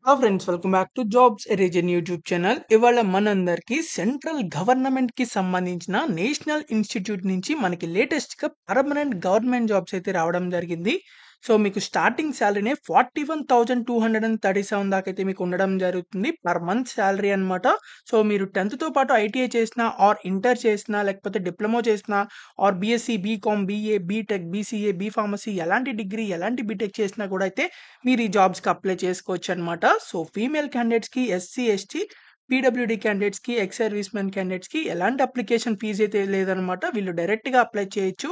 Friends, welcome back to jobs ఎరేజన్ YouTube channel. ఇవాళ మనందరికి సెంట్రల్ గవర్నమెంట్ కి సంబంధించిన నేషనల్ ఇన్స్టిట్యూట్ నుంచి మనకి లేటెస్ట్ గా పర్మనెంట్ గవర్నమెంట్ జాబ్స్ అయితే రావడం జరిగింది. సో మీకు స్టార్టింగ్ శాలరీనే 41,237 దాకా అయితే మీకు ఉండడం జరుగుతుంది పర్ మంత్ శాలరీ అన్నమాట. సో మీరు 10th తో పాటు ఐటీఐ చేసినా ఆర్ ఇంటర్ చేసినా లేకపోతే డిప్లొమా చేసినా or BSc BCom BA BTech BCA B pharmacy ఎలాంటి డిగ్రీ ఎలాంటి బీటెక్ చేసినా కూడా అయితే మీరు ఈ జాబ్స్కి అప్లై చేసుకోవచ్చు అనమాట. సో ఫీమేల్ క్యాండిడేట్స్కి, ఎస్సీ ఎస్టీ పీడబ్ల్యూడి క్యాండిడేట్స్కి, ఎక్స్ సర్వీస్ మెన్ క్యాండిడేట్స్కి ఎలాంటి అప్లికేషన్ ఫీజు అయితే లేదనమాట. వీళ్ళు డైరెక్ట్గా అప్లై చేయొచ్చు.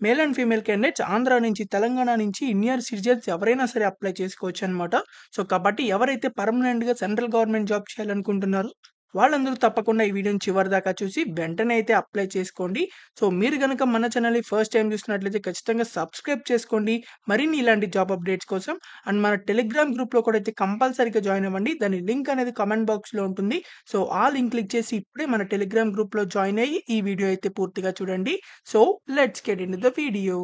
Male and female candidates Andhra నుంచి, తెలంగాణ నుంచి, ఇండియన్ సిటిజన్స్ ఎవరైనా సరే అప్లై చేసుకోవచ్చు అనమాట. సో కాబట్టి ఎవరైతే పర్మనెంట్గా సెంట్రల్ గవర్నమెంట్ జాబ్ చేయాలనుకుంటున్నారో వాళ్ళందరూ తప్పకుండా ఈ వీడియోని చివరి దాకా చూసి వెంటనే అయితే అప్లై చేసుకోండి. సో మీరు కనుక మన ఛానల్ని ఫస్ట్ టైం చూసినట్లయితే ఖచ్చితంగా సబ్స్క్రైబ్ చేసుకోండి మరిన్ని ఇలాంటి జాబ్ అప్డేట్స్ కోసం. అండ్ మన టెలిగ్రామ్ గ్రూప్లో కూడా అయితే కంపల్సరీగా జాయిన్ అవ్వండి. దాని లింక్ అనేది కామెంట్ బాక్స్లో ఉంటుంది. సో ఆ లింక్ క్లిక్ చేసి ఇప్పుడే మన టెలిగ్రామ్ గ్రూప్లో జాయిన్ అయ్యి ఈ వీడియో అయితే పూర్తిగా చూడండి. So let's get in the video.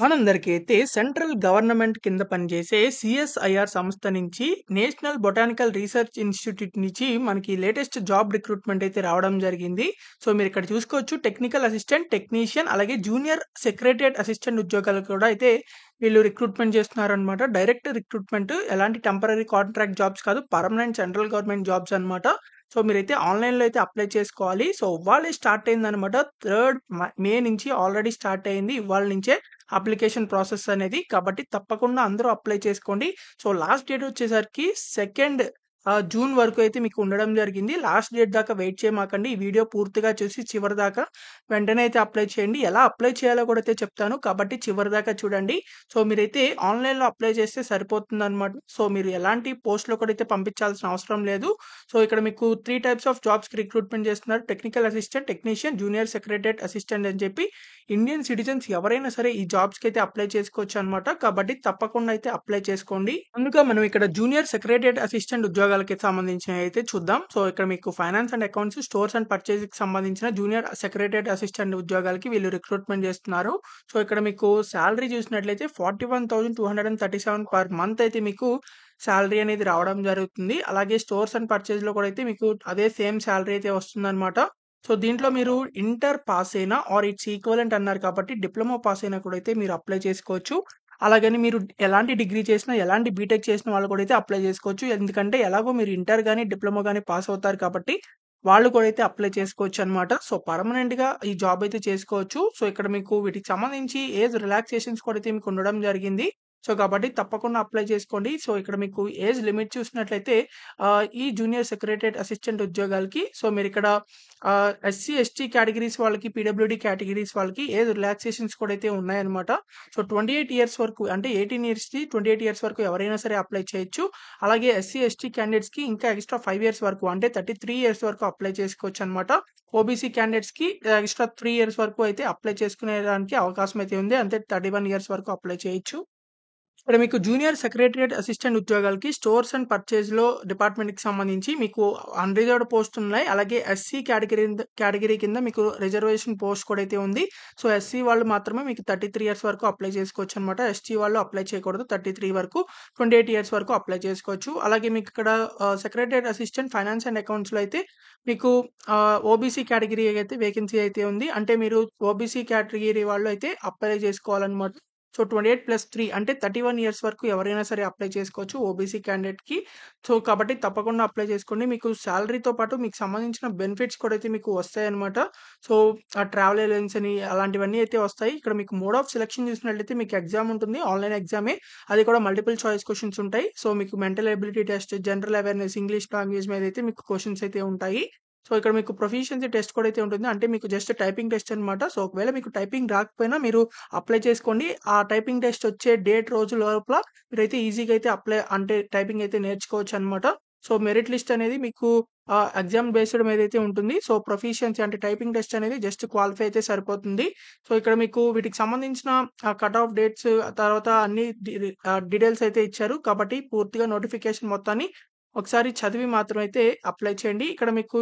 మనందరికీ అయితే సెంట్రల్ గవర్నమెంట్ కింద పనిచేసే సిఎస్ఐఆర్ సంస్థ నుంచి నేషనల్ బొటానికల్ రీసెర్చ్ ఇన్స్టిట్యూట్ నుంచి మనకి లేటెస్ట్ జాబ్ రిక్రూట్మెంట్ అయితే రావడం జరిగింది. సో మీరు ఇక్కడ చూసుకోవచ్చు, టెక్నికల్ అసిస్టెంట్, టెక్నీషియన్ అలాగే జూనియర్ సెక్రటరియట్ అసిస్టెంట్ ఉద్యోగాలు కూడా అయితే వీళ్ళు రిక్రూట్మెంట్ చేస్తున్నారు అనమాట. డైరెక్ట్ రిక్రూట్మెంట్, ఎలాంటి టెంపరీ కాంట్రాక్ట్ జాబ్స్ కాదు, పర్మనెంట్ సెంట్రల్ గవర్నమెంట్ జాబ్స్ అనమాట. సో మీరైతే ఆన్లైన్లో అయితే అప్లై చేసుకోవాలి. సో ఇవాళే స్టార్ట్ అయింది అనమాట. 3rd మే నుంచి ఆల్రెడీ స్టార్ట్ అయింది. ఇవాళ నుంచే అప్లికేషన్ ప్రాసెస్ అనేది. కాబట్టి తప్పకుండా అందరూ అప్లై చేసుకోండి. సో లాస్ట్ డేట్ వచ్చేసరికి 2nd జూన్ వరకు అయితే మీకు ఉండడం జరిగింది. లాస్ట్ డేట్ దాకా వెయిట్ చేయమాకండి. ఈ వీడియో పూర్తిగా చూసి చివరి దాకా వెంటనే అయితే అప్లై చేయండి. ఎలా అప్లై చేయాలో కూడా అయితే చెప్తాను, కాబట్టి చివరి దాకా చూడండి. సో మీరైతే ఆన్లైన్లో అప్లై చేస్తే సరిపోతుంది అనమాట. సో మీరు ఎలాంటి పోస్ట్లో కూడా అయితే పంపించాల్సిన అవసరం లేదు. సో ఇక్కడ మీకు 3 టైప్స్ ఆఫ్ జాబ్స్కి రిక్రూట్మెంట్ చేస్తున్నారు. Technical assistant, technician, junior secretariat assistant అని చెప్పి ఇండియన్ సిటిజన్స్ ఎవరైనా సరే ఈ జాబ్స్కి అయితే అప్లై చేసుకోవచ్చు అనమాట. కాబట్టి తప్పకుండా అయితే అప్లై చేసుకోండి. ముందుగా మనం ఇక్కడ జూనియర్ సెక్రటరియట్ అసిస్టెంట్ ఉద్యోగాలకి సంబంధించిన అయితే చూద్దాం. సో ఇక్కడ మీకు finance and accounts, stores and purchase కి సంబంధించిన జూనియర్ సెక్రటరియట్ అసిస్టెంట్ ఉద్యోగాలకి వీళ్ళు రిక్రూట్మెంట్ చేస్తున్నారు. సో ఇక్కడ మీకు శాలరీ చూసినట్లయితే 41,237 పర్ మంత్ అయితే మీకు శాలరీ అనేది రావడం జరుగుతుంది. అలాగే స్టోర్స్ అండ్ పర్చేస్ లో కూడా అయితే మీకు అదే సేమ్ శాలరీ అయితే వస్తుందన్నమాట. సో దీంట్లో మీరు ఇంటర్ పాస్ అయినా ఆర్ ఇట్స్ ఈక్వలెంట్ అన్నారు కాబట్టి డిప్లొమా పాస్ అయినా కూడా అయితే మీరు అప్లై చేసుకోవచ్చు. అలాగని మీరు ఎలాంటి డిగ్రీ చేసినా, ఎలాంటి బీటెక్ చేసిన వాళ్ళు కూడా అయితే అప్లై చేసుకోవచ్చు. ఎందుకంటే ఎలాగో మీరు ఇంటర్ గాని, డిప్లొమా గాని పాస్ అవుతారు కాబట్టి వాళ్ళు కూడా అయితే అప్లై చేసుకోవచ్చు అనమాట. సో పర్మనెంట్‌గా ఈ జాబ్ అయితే చేసుకోవచ్చు. సో ఇక్కడ మీకు వీటికి సంబంధించి ఏజ్ రిలాక్సేషన్స్ కూడా అయితే మీకు ఉండడం జరిగింది. సో కాబట్టి తప్పకుండా అప్లై చేసుకోండి. సో ఇక్కడ మీకు ఏజ్ లిమిట్ చూసినట్లయితే ఈ జూనియర్ సెక్రటరియట్ అసిస్టెంట్ ఉద్యోగాలకి సో మీరిక్కడ ఎస్సీ, ఎస్టీ కేటగిరీస్ వాళ్ళకి, పీడబ్ల్యూడీ కేటగిరీస్ వాళ్ళకి ఏజ్ రిలాక్సేషన్స్ కూడా అయితే ఉన్నాయన్నమాట. సో 28 ఇయర్స్ వరకు, అంటే 18 ఇయర్స్‌కి 28 ఇయర్స్ వరకు ఎవరైనా సరే అప్లై చేయొచ్చు. అలాగే ఎస్సీ, ఎస్టీ క్యాండిడేట్స్‌కి ఇంకా ఎక్స్ట్రా 5 ఇయర్స్ వరకు, అంటే 33 ఇయర్స్ వరకు అప్లై చేసుకోవచ్చు అనమాట. ఓబీసీ క్యాండిడేట్స్‌కి ఎక్స్ట్రా 3 ఇయర్స్ వరకు అయితే అప్లై చేసుకునేదానికి అవకాశం అయితే ఉంది. అంతే 31 ఇయర్స్ వరకు అప్లై చేయొచ్చు. ఇక్కడ మీకు జూనియర్ సెక్రటరియట్ అసిస్టెంట్ ఉద్యోగాలకి స్టోర్స్ అండ్ పర్చేజ్‌లో డిపార్ట్మెంట్‌కి సంబంధించి మీకు అన్‌రిజర్వ్డ్ పోస్ట్ ఉన్నాయి. అలాగే ఎస్సీ కేటగిరీ కింద మీకు రిజర్వేషన్ పోస్ట్ కూడా అయితే ఉంది. సో ఎస్సీ వాళ్ళు మాత్రమే మీకు 33 ఇయర్స్ వరకు అప్లై చేసుకోవచ్చు అనమాట. ఎస్టీ వాళ్ళు అప్లై చేయకూడదు. 33 వరకు, 28 ఇయర్స్ వరకు అప్లై చేసుకోవచ్చు. అలాగే మీకు ఇక్కడ సెక్రటరియట్ అసిస్టెంట్ ఫైనాన్స్ అండ్ అకౌంట్స్‌లో అయితే మీకు ఓబీసీ కేటగిరీ అయితే వేకెన్సీ అయితే ఉంది. అంటే మీరు ఓబీసీ కేటగిరీ వాళ్ళు అయితే అప్లై చేసుకోవాలన్నమాట. సో 28+3 అంటే 31 ఇయర్స్ వరకు ఎవరైనా సరే అప్లై చేసుకోవచ్చు ఓబీసీ క్యాండిడేట్‌కి. సో కాబట్టి తప్పకుండా అప్లై చేసుకోండి. మీకు సాలరీతో పాటు మీకు సంబంధించిన బెనిఫిట్స్ కూడా అయితే మీకు వస్తాయన్నమాట. సో ట్రావెల్ అలవెన్స్ అని అలాంటివన్నీ అయితే వస్తాయి. ఇక్కడ మీకు మోడ్ ఆఫ్ సెలక్షన్ చూసినట్లయితే మీకు ఎగ్జామ్ ఉంటుంది. ఆన్‌లైన్ ఎగ్జామే. అది కూడా మల్టిపుల్ చాయిస్ క్వెషన్స్ ఉంటాయి. సో మీకు mental ability test, general awareness, English language మీద అయితే మీకు క్వెషన్స్ అయితే ఉంటాయి. సో ఇక్కడ మీకు ప్రొఫిషియన్సీ టెస్ట్ కూడా అయితే ఉంటుంది. అంటే మీకు జస్ట్ టైపింగ్ టెస్ట్ అనమాట. సో ఒకవేళ మీకు టైపింగ్ రాకపోయినా మీరు అప్లై చేసుకోండి. ఆ టైపింగ్ టెస్ట్ వచ్చే రోజు లోపల మీరైతే ఈజీగా అయితే అంటే టైపింగ్ అయితే నేర్చుకోవచ్చు అనమాట. సో మెరిట్ లిస్ట్ అనేది మీకు ఎగ్జామ్ బేస్డ్ మీద అయితే ఉంటుంది. సో ప్రొఫిషియన్సీ అంటే టైపింగ్ టెస్ట్ అనేది జస్ట్ క్వాలిఫై అయితే సరిపోతుంది. సో ఇక్కడ మీకు వీటికి సంబంధించిన కట్ ఆఫ్ డేట్స్, తర్వాత అన్ని డీటెయిల్స్ అయితే ఇచ్చారు. కాబట్టి పూర్తిగా నోటిఫికేషన్ మొత్తాన్ని ఒకసారి చదివి మాత్రం అయితే అప్లై చేయండి. ఇక్కడ మీకు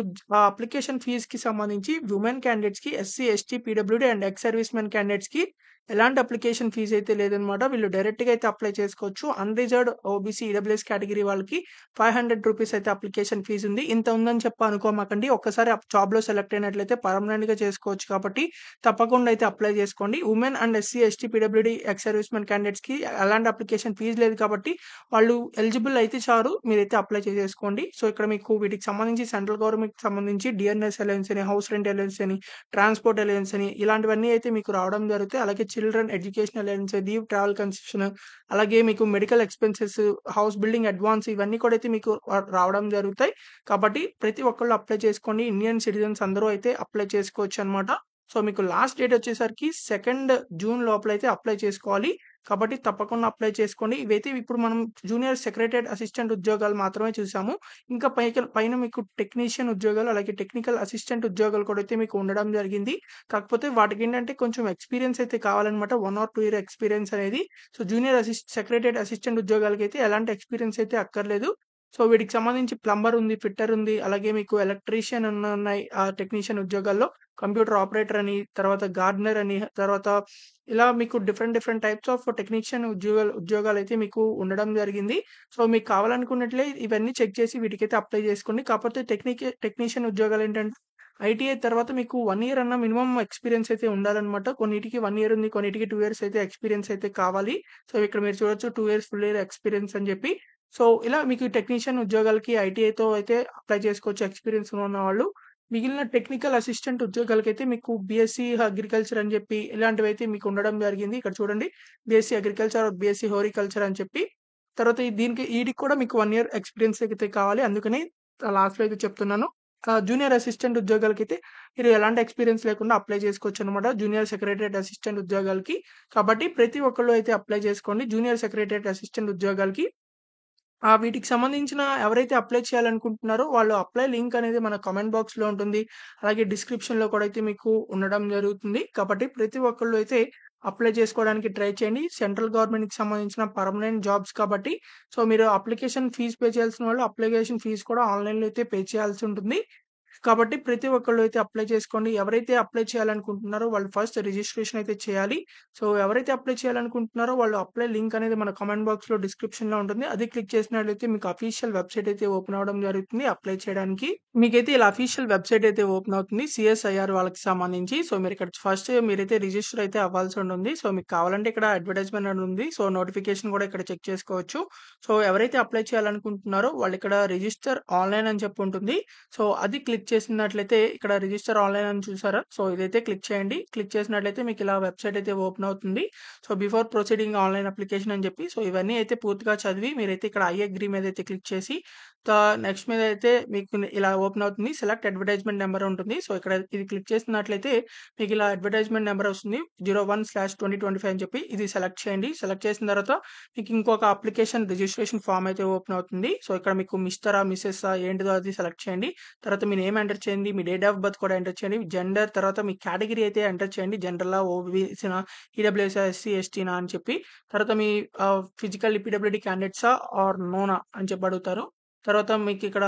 అప్లికేషన్ ఫీజ్‌కి సంబంధించి ఉమెన్ క్యాండిడేట్స్‌కి, SC, ST, PWD and ex service men క్యాండిడేట్స్‌కి ఎలాంటి అప్లికేషన్ ఫీజ్ అయితే లేదనమాట. వీళ్ళు డైరెక్ట్‌గా అయితే అప్లై చేసుకోవచ్చు. అన్‌రిజర్వ్డ్ ఓబీసీ, ఈడబ్ల్యూఎస్ కేటగిరీ వాళ్ళకి ₹500 అయితే అప్లికేషన్ ఫీజ్ ఉంది. ఇంత ఉందని చెప్పి అనుకోమాకండి. ఒక్కసారి జాబ్‌లో సెలెక్ట్ అయినట్లయితే పర్మనెంట్‌గా చేసుకోవచ్చు కాబట్టి తప్పకుండా అయితే అప్లై చేసుకోండి. Women and SC, ST, PWD ex servicemen క్యాండిడేట్స్‌కి ఎలాంటి అప్లికేషన్ ఫీజ్ లేదు కాబట్టి వాళ్ళు ఎలిజిబుల్ అయితే చాలు మీరైతే అప్లై చేసేసుకోండి. సో, ఇక్కడ మీకు వీటికి సంబంధించి సెంట్రల్ గవర్నమెంట్‌కి సంబంధించి డిఎన్ఎస్ అలవెన్స్ అని, హౌస్ రెంట్ అలవెన్స్ అని, ట్రాన్స్‌పోర్ట్ అలవెన్స్ అని ఇలాంటివన్నీ అయితే మీకు రావడం జరుగుతాయి. అలాగే children education allowance, leave travel concession, అలాగే మీకు medical expenses, house building advance ఇవన్నీ కూడా అయితే మీకు రావడం జరుగుతాయి. కాబట్టి ప్రతి ఒక్కళ్ళు అప్లై చేసుకోండి. ఇండియన్ సిటిజన్స్ అందరూ అయితే అప్లై చేసుకోవచ్చనమాట. సో, మీకు లాస్ట్ డేట్ వచ్చేసరికి 2 జూన్ లోపలైతే అప్లై చేసుకోవాలి. కాబట్టి తప్పకుండా అప్లై చేసుకోండి. ఇవైతే ఇప్పుడు మనం జూనియర్ సెక్రటరియట్ అసిస్టెంట్ ఉద్యోగాలు మాత్రమే చూసాము. ఇంకా పైన మీకు టెక్నీషియన్ ఉద్యోగాలు, అలాగే టెక్నికల్ అసిస్టెంట్ ఉద్యోగాలు కూడా అయితే మీకు ఉండడం జరిగింది. కాకపోతే వాటికేంటంటే కొంచెం ఎక్స్‌పీరియన్స్ అయితే కావాలనమాట. 1 ఆర్ 2 ఇయర్ ఎక్స్‌పీరియన్స్ అనేది. సో, జూనియర్ సెక్రటరియట్ అసిస్టెంట్ ఉద్యోగాలకైతే ఎలాంటి ఎక్స్‌పీరియన్స్ అయితే అక్కర్లేదు. సో, వీటికి సంబంధించి ప్లంబర్ ఉంది, ఫిట్టర్ ఉంది, అలాగే మీకు ఎలక్ట్రీషియన్ ఉన్నాయి టెక్నీషియన్ ఉద్యోగాల్లో. కంప్యూటర్ ఆపరేటర్ అని, తర్వాత గార్డెనర్ అని, తర్వాత ఇలా మీకు different different types of technician ఉద్యోగాలైతే మీకు ఉండడం జరిగింది. సో, మీకు కావాలనుకున్నట్లే ఇవన్నీ చెక్ చేసి వీటికైతే అప్లై చేసుకోండి. కాకపోతే టెక్నీషియన్ ఉద్యోగాలేంటంటే ఐటీఐ తర్వాత మీకు 1 ఇయర్ అన్న మినిమమ్ ఎక్స్‌పీరియన్స్ అయితే ఉండాలనమాట. కొన్నిటికి 1 ఇయర్ ఉంది. కొన్నిటికి 2 ఇయర్స్ అయితే ఎక్స్‌పీరియన్స్ అయితే కావాలి. సో, ఇక్కడ మీరు చూడొచ్చు 2 ఇయర్స్ ఫుల్ ఇయర్ ఎక్స్‌పీరియన్స్ అని చెప్పి. సో, ఇలా మీకు టెక్నీషియన్ ఉద్యోగాలకి ఐటీఐతో అయితే అప్లై చేసుకోవచ్చు ఎక్స్‌పీరియన్స్ ఉన్నవాళ్ళు. మిగిలిన టెక్నికల్ అసిస్టెంట్ ఉద్యోగాలకైతే మీకు బీఎస్సీ అగ్రికల్చర్ అని చెప్పి ఇలాంటివైతే మీకు ఉండడం జరిగింది. ఇక్కడ చూడండి బీఎస్సీ అగ్రికల్చర్, బీఎస్సీ హారికల్చర్ అని చెప్పి. తర్వాత ఈటికి కూడా మీకు 1 ఇయర్ ఎక్స్‌పీరియన్స్ అయితే కావాలి. అందుకని లాస్ట్‌లో అయితే చెప్తున్నాను. జూనియర్ అసిస్టెంట్ ఉద్యోగాలకైతే మీరు ఎలాంటి ఎక్స్‌పీరియన్స్ లేకుండా అప్లై చేసుకోవచ్చనమాట. జూనియర్ సెక్రటరియట్ అసిస్టెంట్ ఉద్యోగాలకి. కాబట్టి ప్రతి ఒక్కళ్ళు అయితే అప్లై చేసుకోండి. జూనియర్ సెక్రటరియట్ అసిస్టెంట్ ఉద్యోగాలకి వీటికి సంబంధించిన ఎవరైతే అప్లై చేయాలనుకుంటున్నారో వాళ్ళు అప్లై లింక్ అనేది మన కామెంట్ బాక్స్‌లో ఉంటుంది. అలాగే డిస్క్రిప్షన్‌లో కూడా అయితే మీకు ఉండడం జరుగుతుంది. కాబట్టి ప్రతి ఒక్కళ్ళు అయితే అప్లై చేసుకోవడానికి ట్రై చేయండి. సెంట్రల్ గవర్నమెంట్‌కి సంబంధించిన పర్మనెంట్ జాబ్స్ కాబట్టి సో, మీరు అప్లికేషన్ ఫీజ్ పే చేయాల్సిన వాళ్ళు అప్లికేషన్ ఫీజ్ కూడా ఆన్‌లైన్‌లో అయితే పే చేయాల్సి ఉంటుంది. కాబట్టి ప్రతి ఒక్కళ్ళు అయితే అప్లై చేసుకోండి. ఎవరైతే అప్లై చేయాలనుకుంటున్నారో వాళ్ళు ఫస్ట్ రిజిస్ట్రేషన్ అయితే చేయాలి. సో, ఎవరైతే అప్లై చేయాలనుకుంటున్నారో వాళ్ళు అప్లై లింక్ అనేది మన కామెంట్ బాక్స్‌లో డిస్క్రిప్షన్‌లో ఉంటుంది. అది క్లిక్ చేసినట్లయితే మీకు అఫీషియల్ వెబ్‌సైట్ అయితే ఓపెన్ అవ్వడం జరుగుతుంది అప్లై చేయడానికి. మీకైతే ఇలా అఫీషియల్ వెబ్‌సైట్ అయితే ఓపెన్ అవుతుంది. సీఎస్ఐఆర్ వాళ్ళకి సంబంధించి. సో, మీరిక్కడ ఫస్ట్ మీరైతే రిజిస్టర్ అయితే అవ్వాల్సి ఉంటుంది. సో, మీకు కావాలంటే ఇక్కడ అడ్వర్టైజ్‌మెంట్ అని ఉంది. సో, నోటిఫికేషన్ కూడా ఇక్కడ చెక్ చేసుకోవచ్చు. సో, ఎవరైతే అప్లై చేయాలనుకుంటున్నారో వాళ్ళు ఇక్కడ రిజిస్టర్ ఆన్‌లైన్ అని చెప్పి ఉంటుంది. సో, అది క్లిక్ చేసినట్లయితే ఇక్కడ రిజిస్టర్ ఆన్‌లైన్ అని చూసారా? సో, ఇదైతే క్లిక్ చేయండి. క్లిక్ చేసినట్లయితే మీకు ఇలా వెబ్‌సైట్ అయితే ఓపెన్ అవుతుంది. So, before proceeding online application అని చెప్పి. సో, ఇవన్నీ అయితే పూర్తిగా చదివి మీరైతే ఇక్కడ ఐ అగ్రీ మీద అయితే క్లిక్ చేసి నెక్స్ట్ మీద అయితే మీకు ఇలా ఓపెన్ అవుతుంది. సెలెక్ట్ అడ్వర్టైజ్‌మెంట్ నంబర్ ఉంటుంది. సో, ఇక్కడ ఇది క్లిక్ చేసినట్లయితే మీకు ఇలా అడ్వర్టైజ్‌మెంట్ నంబర్ వస్తుంది. 01/2025 అని చెప్పి ఇది సెలెక్ట్ చేయండి. సెలెక్ట్ చేసిన తర్వాత మీకు ఇంకొక అప్లికేషన్ రిజిస్ట్రేషన్ ఫార్మ్ అయితే ఓపెన్ అవుతుంది. సో, ఇక్కడ మీకు మిస్టరా, మిసెస్సా ఏంటిదో అది సెలెక్ట్ చేయండి. తర్వాత మీ నేమ్ ఎంటర్ చేయండి. మీ డేట్ ఆఫ్ బర్త్ కూడా ఎంటర్ చేయండి. జెండర్ తర్వాత మీ కేటగిరీ అయితే ఎంటర్ చేయండి. జనరలా, ఓబీసీనా, ఈడబ్ల్యూఎస్సా, ఎస్సీ, ఎస్టీనా అని చెప్పి. తర్వాత మీ ఫిజికల్ పీడబ్ల్యూడీ క్యాండిడేట్సా ఆర్ నోనా అని చెప్పి అడుగుతారు. తర్వాత మీకు ఇక్కడ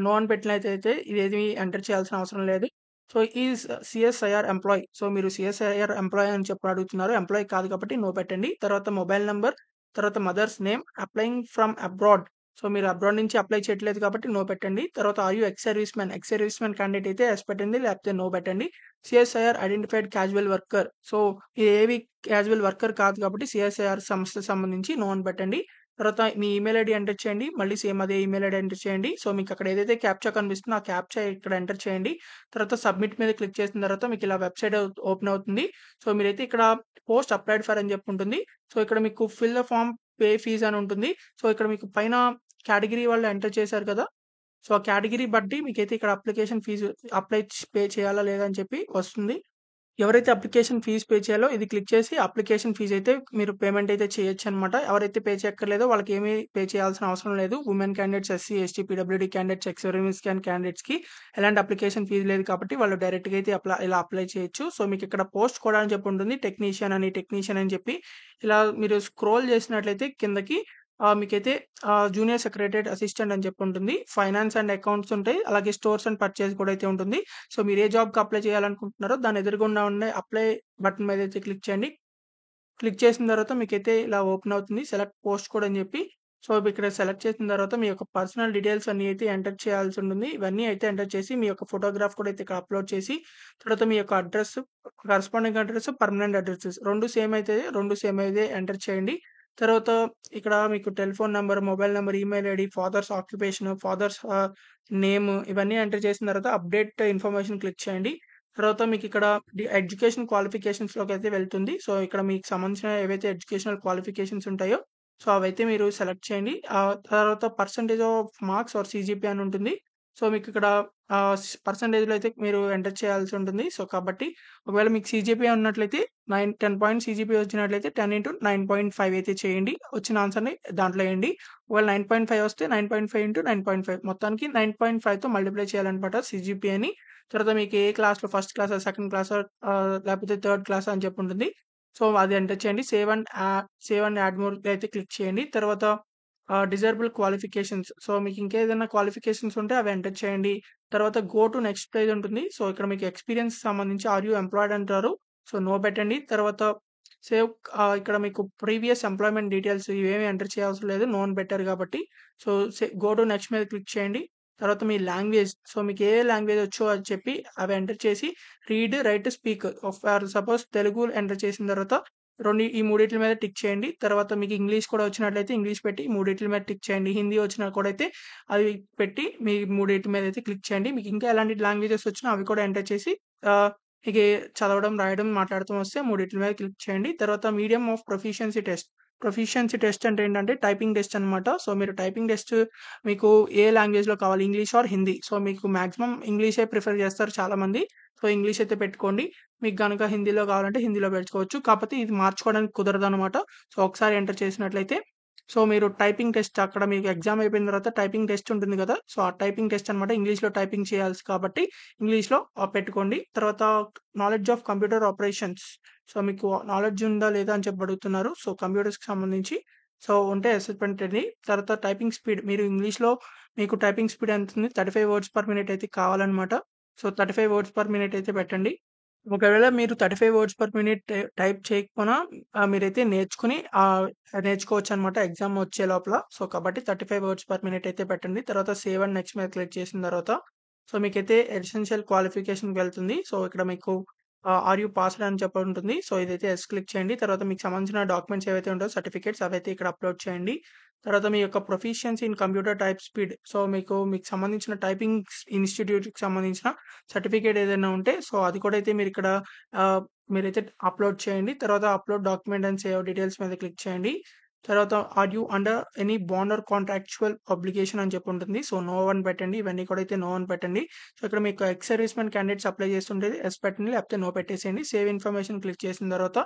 నో అని పెట్టినట్లయితే ఇదేమి ఎంటర్ చేయాల్సిన అవసరం లేదు. So, is CSIR employee. So, మీరు సీఎస్ఐఆర్ ఎంప్లాయీ అని చెప్పి అడుగుతున్నారు. ఎంప్లాయీ కాదు కాబట్టి నో పెట్టండి. తర్వాత మొబైల్ నంబర్, తర్వాత mother's name, applying from abroad. So, మీరు అబ్రాడ్ నుంచి అప్లై చేయట్లేదు కాబట్టి నో పెట్టండి. తర్వాత are you ex servicemen? Ex servicemen candidate అయితే యెస్ పెట్టండి. లేకపోతే నో పెట్టండి. CSIR identified casual worker. So, ఇదేవి క్యాజువల్ వర్కర్ కాదు కాబట్టి సీఎస్ఐఆర్ సంస్థకి సంబంధించి నో అని పెట్టండి. తర్వాత మీ ఈమెయిల్ ఐడీ ఎంటర్ చేయండి. మళ్ళీ సేమ్ అదే ఈమెయిల్ ఐడీ ఎంటర్ చేయండి. సో, మీకు అక్కడ ఏదైతే క్యాప్చా కనిపిస్తుందో ఆ క్యాప్చా ఇక్కడ ఎంటర్ చేయండి. తర్వాత సబ్మిట్ మీద క్లిక్ చేసిన తర్వాత మీకు ఇలా వెబ్‌సైట్ ఓపెన్ అవుతుంది. సో, మీరైతే ఇక్కడ పోస్ట్ అప్లైడ్ ఫర్ అని చెప్పి ఉంటుంది. సో, ఇక్కడ మీకు fill the form, pay fees అని ఉంటుంది. సో, ఇక్కడ మీకు పైన కేటగిరీ వాళ్ళు ఎంటర్ చేశారు కదా! సో, ఆ కేటగిరీ బట్టి మీకైతే ఇక్కడ అప్లికేషన్ ఫీజు పే చేయాలా లేదా అని చెప్పి వస్తుంది. ఎవరైతే అప్లికేషన్ ఫీజ్ పే చేయాలో ఇది క్లిక్ చేసి అప్లికేషన్ ఫీజ్ అయితే మీరు పేమెంట్ అయితే చేయొచ్చనమాట. ఎవరైతే పే చేయక్కర్లేదో వాళ్ళకేమీ పే చేయాల్సిన అవసరం లేదు. Women candidates, SC, ST, PWD candidates, ex service క్యాండిడేట్స్‌కి ఎలాంటి అప్లికేషన్ ఫీజ్ లేదు కాబట్టి వాళ్ళు డైరెక్ట్‌గా అయితే ఇలా అప్లై చేయొచ్చు. సో, మీకు ఇక్కడ పోస్ట్ కూడా అని చెప్పి ఉంటుంది. టెక్నీషియన్ అని చెప్పి ఇలా మీరు స్క్రోల్ చేసినట్లయితే కిందకి మీకైతే జూనియర్ సెక్రటరియట్ అసిస్టెంట్ అని చెప్పి ఉంటుంది. ఫైనాన్స్ అండ్ అకౌంట్స్ ఉంటాయి. అలాగే స్టోర్స్ అండ్ పర్చేజ్ కూడా అయితే ఉంటుంది. సో, మీరు ఏ జాబ్‌కి అప్లై చేయాలనుకుంటున్నారో దాని ఎదురుగుండా ఉండే అప్లై బటన్ మీద అయితే క్లిక్ చేయండి. క్లిక్ చేసిన తర్వాత మీకైతే ఇలా ఓపెన్ అవుతుంది. సెలెక్ట్ పోస్ట్ కోడ్ అని చెప్పి. సో, ఇక్కడ సెలెక్ట్ చేసిన తర్వాత మీ యొక్క పర్సనల్ డీటెయిల్స్ అన్నీ అయితే ఎంటర్ చేయాల్సి ఉంటుంది. ఇవన్నీ అయితే ఎంటర్ చేసి మీ యొక్క ఫోటోగ్రాఫ్ కూడా అయితే ఇక్కడ అప్‌లోడ్ చేసి, తర్వాత మీ యొక్క address, corresponding address, permanent addresses 2 same అయితే 2 సేమ్ అయితే ఎంటర్ చేయండి. తర్వాత ఇక్కడ మీకు telephone number, mobile number, email ID, father's occupation, father's name ఇవన్నీ ఎంటర్ చేసిన తర్వాత అప్‌డేట్ ఇన్ఫర్మేషన్ క్లిక్ చేయండి. తర్వాత మీకిక్కడ ఎడ్యుకేషన్ క్వాలిఫికేషన్స్‌లోకైతే వెళ్తుంది. సో, ఇక్కడ మీకు సంబంధించిన ఏవైతే ఎడ్యుకేషనల్ క్వాలిఫికేషన్స్ ఉంటాయో, సో, అవైతే మీరు సెలెక్ట్ చేయండి. తర్వాత percentage of marks or CGPA అని ఉంటుంది. సో, మీకిక్కడ పర్సెంటేజ్‌లో అయితే మీరు ఎంటర్ చేయాల్సి ఉంటుంది. సో, కాబట్టి ఒకవేళ మీకు సీజీపీఏ ఉన్నట్లయితే 10 పాయింట్స్ సీజీపీఏ వచ్చినట్లయితే 10 ఇంటూ 9.5 అయితే చేయండి. వచ్చిన ఆన్సర్‌ని దాంట్లో ఎయండి. ఒకవేళ 9.5 వస్తే 9.5 ఇంటూ 9.5 మొత్తానికి 9.5తో మల్టిప్లై చేయాలనమాట సీజీపీఏని. తర్వాత మీకు ఏ క్లాస్‌లో ఫస్ట్ క్లాసా, సెకండ్ క్లాసా లేకపోతే థర్డ్ క్లాసా అని చెప్పి ఉంటుంది. సో, అది ఎంటర్ చేయండి. సేవ్ అండ్ యాడ్ మోర్ అయితే క్లిక్ చేయండి. తర్వాత డిజైరబుల్ క్వాలిఫికేషన్స్. సో, మీకు ఇంకేదైనా క్వాలిఫికేషన్స్ ఉంటే అవి ఎంటర్ చేయండి. తర్వాత గో టు నెక్స్ట్ పేజ్ ఉంటుంది. సో, ఇక్కడ మీకు ఎక్స్‌పీరియన్స్ సంబంధించి ఆర్ యూ ఎంప్లాయిడ్ అంటారు. సో, నో పెట్టండి. తర్వాత సేవ్ ఇక్కడ మీకు ప్రీవియస్ ఎంప్లాయ్‌మెంట్ డీటెయిల్స్ ఇవేమి ఎంటర్ చేయవసరం లేదు. నో అని పెట్టారు కాబట్టి. సో, గో టు నెక్స్ట్ మీద క్లిక్ చేయండి. తర్వాత మీ లాంగ్వేజ్. సో, మీకు ఏ లాంగ్వేజ్ వచ్చో అది చెప్పి అవి ఎంటర్ చేసి read, right, speak for suppose Telugu enter చేసిన తర్వాత ఈ మూడిట్ల మీద టిక్ చేయండి. తర్వాత మీకు ఇంగ్లీష్ కూడా వచ్చినట్లయితే ఇంగ్లీష్ పెట్టి ఈ మూడిట్ల మీద టిక్ చేయండి. హిందీ వచ్చినా కూడా అయితే అవి పెట్టి మీ మూడిటి మీద అయితే క్లిక్ చేయండి. మీకు ఇంకా ఎలాంటి లాంగ్వేజెస్ వచ్చినా అవి కూడా ఎంటర్ చేసి మీకు చదవడం, రాయడం, మాట్లాడటం వస్తే మూడిట్ల మీద క్లిక్ చేయండి. తర్వాత medium of proficiency test. Proficiency test అంటే ఏంటంటే టైపింగ్ టెస్ట్ అనమాట. సో, మీరు టైపింగ్ టెస్ట్ మీకు ఏ లాంగ్వేజ్‌లో కావాలి ఇంగ్లీష్ ఆర్ హిందీ. సో, మీకు మాక్సిమం ఇంగ్లీషే ప్రిఫర్ చేస్తారు చాలామంది. సో, ఇంగ్లీష్ అయితే పెట్టుకోండి. మీకు గనక హిందీలో కావాలంటే హిందీలో పెట్టుకోవచ్చు. కాకపోతే ఇది మార్చుకోవడానికి కుదరదనమాట. సో, ఒకసారి ఎంటర్ చేసినట్లయితే సో, మీరు టైపింగ్ టెస్ట్ అక్కడ మీకు ఎగ్జామ్ అయిపోయిన తర్వాత టైపింగ్ టెస్ట్ ఉంటుంది కదా! సో, ఆ టైపింగ్ టెస్ట్ అనమాట. ఇంగ్లీష్‌లో టైపింగ్ చేయాల్సి కాబట్టి ఇంగ్లీష్‌లో పెట్టుకోండి. తర్వాత knowledge of computer operations. So, మీకు నాలెడ్జ్ ఉందా లేదా అని చెప్పి అడుగుతున్నారు. సో, కంప్యూటర్స్‌కి సంబంధించి సో, ఉంటే ఎస్ పెట్టండి. తర్వాత టైపింగ్ స్పీడ్ మీరు ఇంగ్లీష్‌లో మీకు టైపింగ్ స్పీడ్ ఎంతుంది? 35 వర్డ్స్ పర్ మినిట్ అయితే కావాలనమాట. సో, 35 వర్డ్స్ పర్ మినిట్ అయితే పెట్టండి. ఒకవేళ మీరు 35 వర్డ్స్ పర్ మినిట్ టైప్ చేయకపోయినా మీరైతే నేర్చుకోవచ్చనమాట ఎగ్జామ్ వచ్చే లోపల. సో, కాబట్టి 35 వర్డ్స్ పర్ మినిట్ అయితే పెట్టండి. తర్వాత సేవ్ అండ్ నెక్స్ట్ మీద క్లిక్ చేసిన తర్వాత సో, మీకైతే ఎసెన్షియల్ క్వాలిఫికేషన్‌కి వెళ్తుంది. సో, ఇక్కడ మీకు ఆర్ యూ పాస్డ్ అని చెప్పి ఉంటుంది. సో, ఇదైతే యెస్ క్లిక్ చేయండి. తర్వాత మీకు సంబంధించిన డాక్యుమెంట్స్ ఏవైతే ఉంటాయో సర్టిఫికేట్స్ అవైతే ఇక్కడ అప్‌లోడ్ చేయండి. తర్వాత మీ యొక్క proficiency in computer type speed. So, మీకు సంబంధించిన టైపింగ్ ఇన్‌స్టిట్యూట్‌కి సంబంధించిన సర్టిఫికేట్ ఏదైనా ఉంటే సో, అది కూడా అయితే మీరిక్కడ మీరైతే అప్‌లోడ్ చేయండి. తర్వాత upload document and save details మీద క్లిక్ చేయండి. తర్వాత are you under any bond or contractual obligation అని చెప్పి ఉంటుంది. సో, నో అని పెట్టండి. ఇవన్నీ కూడా అయితే నో అని పెట్టండి. సో, ఇక్కడ మీకు ఎక్స్ సర్వీస్‌మెన్ క్యాండిడేట్స్ అప్లై చేస్తుంటే యెస్ పెట్టండి. లేకపోతే నో పెట్టేసేయండి. సేవ్ ఇన్ఫర్మేషన్ క్లిక్ చేసిన తర్వాత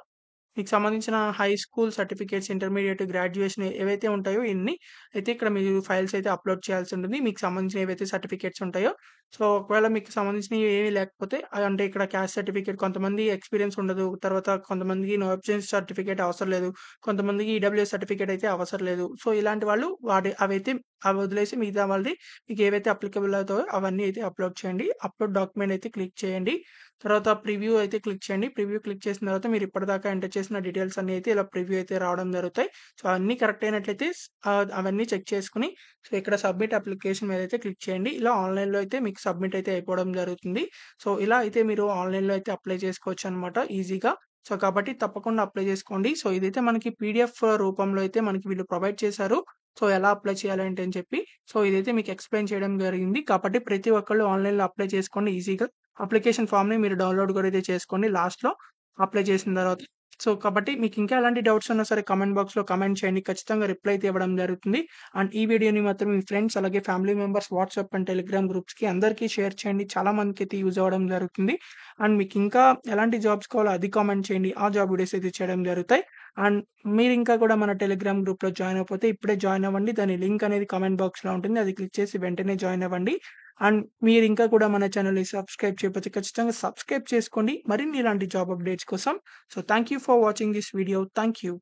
మీకు సంబంధించిన high school certificates, intermediate, graduation ఏవైతే ఉంటాయో ఇన్ని అయితే ఇక్కడ మీరు ఫైల్స్ అయితే అప్‌లోడ్ చేయాల్సి ఉంటుంది. మీకు సంబంధించిన ఏవైతే సర్టిఫికేట్స్ ఉంటాయో. సో, ఒకవేళ మీకు సంబంధించినవి ఏవి లేకపోతే అంటే ఇక్కడ క్యాస్ట్ సర్టిఫికేట్ కొంతమంది ఎక్స్‌పీరియన్స్ ఉండదు. తర్వాత కొంతమందికి నో అబ్జెన్స్ సర్టిఫికేట్ అవసరం లేదు. కొంతమందికి ఈడబ్ల్యూఎస్ సర్టిఫికేట్ అయితే అవసరం లేదు. సో, ఇలాంటి వాళ్ళు అవి వదిలేసి మిగతా వాళ్ళది మీకు ఏవైతే అప్లికబుల్ అవుతాయో అవన్నీ అయితే అప్‌లోడ్ చేయండి. అప్‌లోడ్ డాక్యుమెంట్ అయితే క్లిక్ చేయండి. తర్వాత ప్రివ్యూ అయితే క్లిక్ చేయండి. ప్రివ్యూ క్లిక్ చేసిన తర్వాత మీరు ఇప్పటిదాకా ఎంటర్ చేసిన డీటెయిల్స్ అన్నీ అయితే ఇలా ప్రివ్యూ అయితే రావడం జరుగుతాయి. సో, అన్నీ కరెక్ట్ అయినట్లయితే అవన్నీ చెక్ చేసుకొని సో, ఇక్కడ సబ్మిట్ అప్లికేషన్ మీద అయితే క్లిక్ చేయండి. ఇలా ఆన్‌లైన్‌లో అయితే మీకు సబ్మిట్ అయితే అయిపోవడం జరుగుతుంది. సో, ఇలా అయితే మీరు ఆన్‌లైన్‌లో అయితే అప్లై చేసుకోవచ్చనమాట ఈజీగా. సో, కాబట్టి తప్పకుండా అప్లై చేసుకోండి. సో, ఇదైతే మనకి పీడీఎఫ్ రూపంలో అయితే మనకి వీళ్ళు ప్రొవైడ్ చేశారు. సో, ఎలా అప్లై చేయాలంటే అని చెప్పి. సో, ఇదైతే మీకు ఎక్స్‌ప్లెయిన్ చేయడం జరిగింది. కాబట్టి ప్రతి ఒక్కళ్ళు ఆన్‌లైన్‌లో అప్లై చేసుకోండి ఈజీగా. అప్లికేషన్ ఫార్మ్‌ని మీరు డౌన్‌లోడ్ కూడా అయితే చేసుకోండి లాస్ట్‌లో అప్లై చేసిన తర్వాత. సో, కాబట్టి మీకు ఇంకా ఎలాంటి డౌట్స్ ఉన్నా సరే కామెంట్ బాక్స్‌లో కామెంట్ చేయండి. ఖచ్చితంగా రిప్లై అయితే ఇవ్వడం జరుగుతుంది. అండ్ ఈ వీడియోని మాత్రం మీ ఫ్రెండ్స్ అలాగే family members WhatsApp and Telegram గ్రూప్స్‌కి అందరికీ షేర్ చేయండి. చాలా మందికైతే యూజ్ అవ్వడం జరుగుతుంది. అండ్ మీకు ఇంకా ఎలాంటి జాబ్స్ కావాలో అది కామెంట్ చేయండి. ఆ జాబ్ వీడియోస్ అయితే చేయడం జరుగుతాయి. అండ్ మీరు ఇంకా కూడా మన టెలిగ్రామ్ గ్రూప్‌లో జాయిన్ అవ్వకపోతే ఇప్పుడే జాయిన్ అవ్వండి. దాని లింక్ అనేది కామెంట్ బాక్స్‌లో ఉంటుంది. అది క్లిక్ చేసి వెంటనే జాయిన్ అవ్వండి. అండ్ మీరు ఇంకా కూడా మన ఛానెల్‌ని సబ్స్క్రైబ్ చేయకపోతే ఖచ్చితంగా సబ్స్క్రైబ్ చేసుకోండి. మరిన్ని ఇలాంటి జాబ్ అప్డేట్స్ కోసం. So, thank you for watching this video. Thank you.